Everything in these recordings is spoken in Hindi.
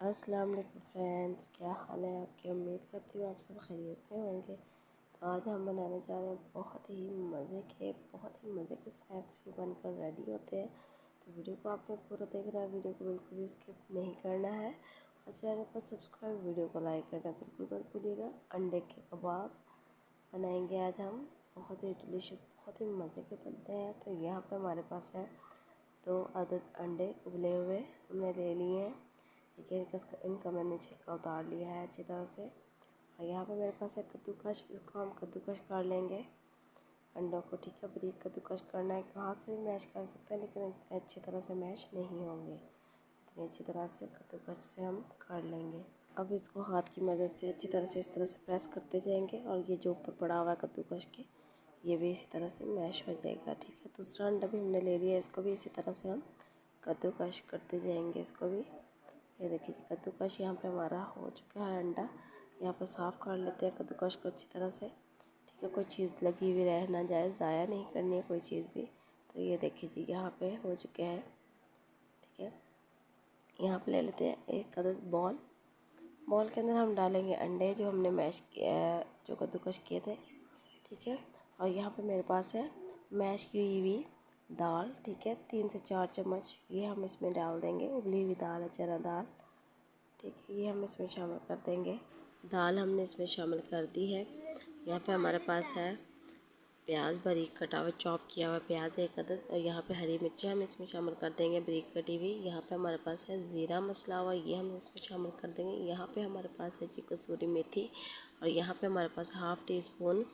अस्सलाम वालेकुम फ्रेंड्स, क्या हाल है आपकी। उम्मीद करती हूँ आप सब खैरियत से होंगे। तो आज हम बनाने जा रहे हैं बहुत ही मज़े के स्नैक्स जो बनकर रेडी होते हैं। तो वीडियो को आपने पूरा देखना है, वीडियो को बिल्कुल भी स्किप नहीं करना है और चैनल को सब्सक्राइब, वीडियो को लाइक करना बिल्कुल मत भूलिएगा। अंडे के कबाब बनाएंगे आज हम, बहुत ही डिलीशियस, बहुत ही मज़े के बनते हैं। तो यहाँ पर हमारे पास है 2 अदद अंडे उबले हुए हमने ले लिए हैं। ठीक है, इनका मैंने छिलका उतार लिया है अच्छी तरह से। और यहाँ पे मेरे पास है कद्दूकश, इसको हम कद्दूकश कर लेंगे अंडों को। ठीक है, बारीक कद्दूकश करना है, हाथ से भी मैश कर सकते हैं लेकिन इतने अच्छी तरह से मैश नहीं होंगे। इतनी अच्छी तरह से कद्दूकश से हम कर लेंगे। अब इसको हाथ की मदद से अच्छी तरह से इस तरह से प्रेस करते जाएंगे और ये जो ऊपर पड़ा हुआ है कद्दूकश के, ये भी इसी तरह से मैश हो जाएगा। ठीक है, दूसरा अंडा भी हमने ले लिया, इसको भी इसी तरह से हम कद्दूकश करते जाएंगे इसको भी। ये देखिए कद्दूकश यहाँ पे हमारा हो चुका है अंडा। यहाँ पे साफ़ कर लेते हैं कद्दूकश को अच्छी तरह से। ठीक है, कोई चीज़ लगी हुई रह ना जाए, ज़ाया नहीं करनी है कोई चीज़ भी। तो ये देखिए जी यहाँ पे हो चुके हैं। ठीक है, यहाँ पे ले लेते हैं एक अदद बॉल के अंदर हम डालेंगे अंडे जो हमने मैश किया, जो कद्दूकश किए थे। ठीक है, और यहाँ पे मेरे पास है मैश की हुई दाल। ठीक है, 3 से 4 चम्मच ये हम इसमें डाल देंगे। उबली हुई दाल है, चना दाल। ठीक है, ये हम इसमें शामिल कर देंगे। दाल हमने इसमें शामिल कर दी है। यहाँ पे हमारे पास है प्याज, बारीक कटा हुआ चॉप किया हुआ प्याज 1 अदद। और यहाँ पे हरी मिर्ची हम इसमें शामिल कर देंगे बारीक कटी हुई। यहाँ पे हमारे पास है ज़ीरा मसाला हुआ, ये हम इसमें शामिल कर देंगे। यहाँ पे हमारे पास है जी कसूरी मेथी। और यहाँ पे हमारे पास हाफ़ टी स्पून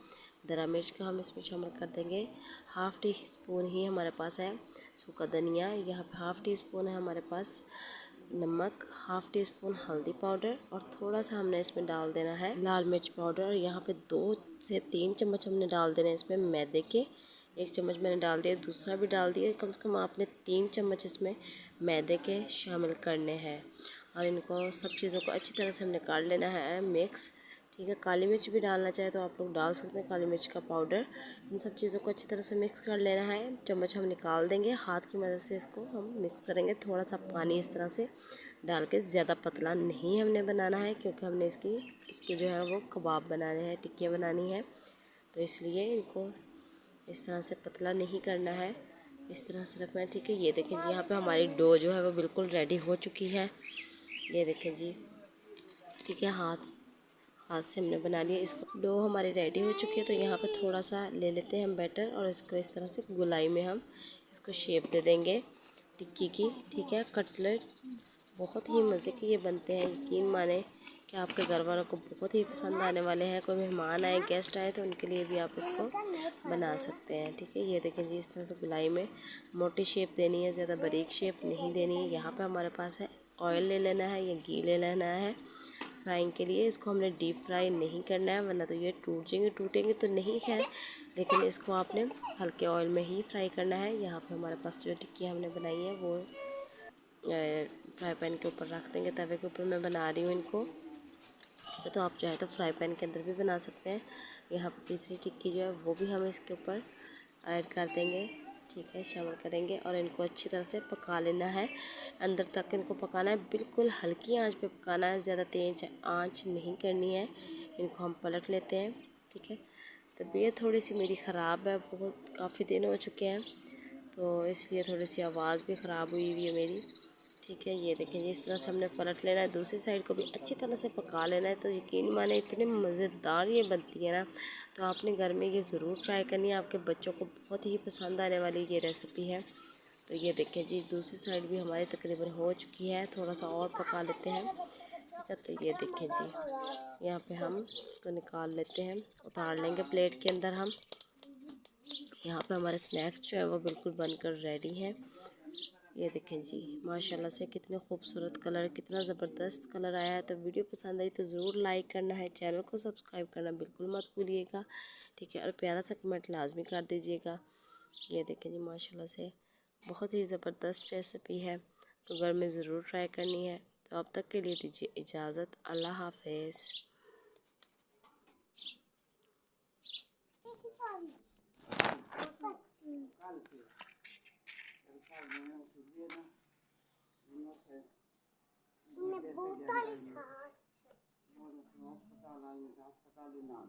दरा मिर्च का हम इसमें शामिल कर देंगे। हाफ़ टी स्पून ही हमारे पास है सूखा धनिया। यहाँ पे हाफ़ टी स्पून है हमारे पास नमक, हाफ़ टी स्पून हल्दी पाउडर और थोड़ा सा हमने इसमें डाल देना है लाल मिर्च पाउडर। और यहाँ पे 2 से 3 चम्मच हमने डाल देना है इसमें मैदे के। 1 चम्मच मैंने डाल दिया, दूसरा भी डाल दिया। कम से कम आपने 3 चम्मच इसमें मैदे के शामिल करने हैं। और इनको सब चीज़ों को अच्छी तरह से हमने कर लेना है मिक्स। ठीक है, काली मिर्च भी डालना चाहे तो आप लोग डाल सकते हैं, काली मिर्च का पाउडर। इन सब चीज़ों को अच्छी तरह से मिक्स कर लेना है। चम्मच हम निकाल देंगे, हाथ की मदद से इसको हम मिक्स करेंगे। थोड़ा सा पानी इस तरह से डाल के, ज़्यादा पतला नहीं हमने बनाना है क्योंकि हमने इसके जो है वो कबाब बनाने हैं, टिक्कियाँ बनानी है। तो इसलिए इनको इस तरह से पतला नहीं करना है, इस तरह से रखना है। ठीक है, ये देखें जी यहाँ पे हमारी डो जो है वो बिल्कुल रेडी हो चुकी है। ये देखें जी, ठीक है, हाथ से हमने बना लिया। इसको डो हमारी रेडी हो चुकी है। तो यहाँ पे थोड़ा सा ले लेते हैं हम बैटर और इसको इस तरह से गोलाई में हम इसको शेप दे देंगे टिक्की की। ठीक है, कटलेट बहुत ही मज़े के ये बनते हैं, यकीन माने कि आपके घर वालों को बहुत ही पसंद आने वाले हैं। कोई मेहमान आए, गेस्ट आए तो उनके लिए भी आप इसको बना सकते हैं। ठीक है, ये देखें जी इस तरह से गोलाई में मोटी शेप देनी है, ज़्यादा बारीक शेप नहीं देनी है। यहाँ पे हमारे पास है ऑयल ले लेना है या घी ले लेना है फ्राइंग के लिए। इसको हमने डीप फ्राई नहीं करना है वरना तो ये टूटेंगे तो नहीं है, लेकिन इसको आपने हल्के ऑयल में ही फ्राई करना है। यहाँ पे हमारे पास जो टिक्की हमने बनाई है वो फ्राई पैन के ऊपर रख देंगे, तवे के ऊपर मैं बना रही हूँ इनको। ठीक है, तो आप चाहे तो फ्राई पैन के अंदर भी बना सकते हैं। यहाँ पर तीसरी टिक्की जो है वो भी हम इसके ऊपर ऐड कर देंगे। ठीक है, शामिल करेंगे और इनको अच्छी तरह से पका लेना है, अंदर तक इनको पकाना है। बिल्कुल हल्की आंच पे पकाना है, ज़्यादा तेज आंच नहीं करनी है। इनको हम पलट लेते हैं। ठीक है, तबीयत थोड़ी सी मेरी ख़राब है, बहुत काफ़ी दिन हो चुके हैं तो इसलिए थोड़ी सी आवाज़ भी ख़राब हुई है मेरी। ठीक है, ये देखें जी इस तरह से हमने पलट लेना है, दूसरी साइड को भी अच्छी तरह से पका लेना है। तो यकीन माने इतने मज़ेदार ये बनती है ना, तो आपने घर में ये ज़रूर ट्राई करनी है, आपके बच्चों को बहुत ही पसंद आने वाली ये रेसिपी है। तो ये देखें जी दूसरी साइड भी हमारी तकरीबन हो चुकी है, थोड़ा सा और पका लेते हैं। ठीक है, तो ये देखें जी यहाँ पे हम इसको निकाल लेते हैं, उतार लेंगे प्लेट के अंदर हम। यहाँ पे हमारे स्नैक्स जो है वो बिल्कुल बनकर रेडी हैं। ये देखें जी माशाल्लाह से कितने खूबसूरत कलर, कितना ज़बरदस्त कलर आया है। तो वीडियो पसंद आई तो ज़रूर लाइक करना है, चैनल को सब्सक्राइब करना बिल्कुल मत भूलिएगा। ठीक है, और प्यारा सा कमेंट लाजमी कर दीजिएगा। ये देखें जी माशाल्लाह से बहुत ही ज़बरदस्त रेसिपी है, तो घर में ज़रूर ट्राई करनी है। तो अब तक के लिए दीजिए इजाज़त, अल्लाह हाफिज़। मैं बहुत सारी सांस अस्पताल आई अस्पताल ही ना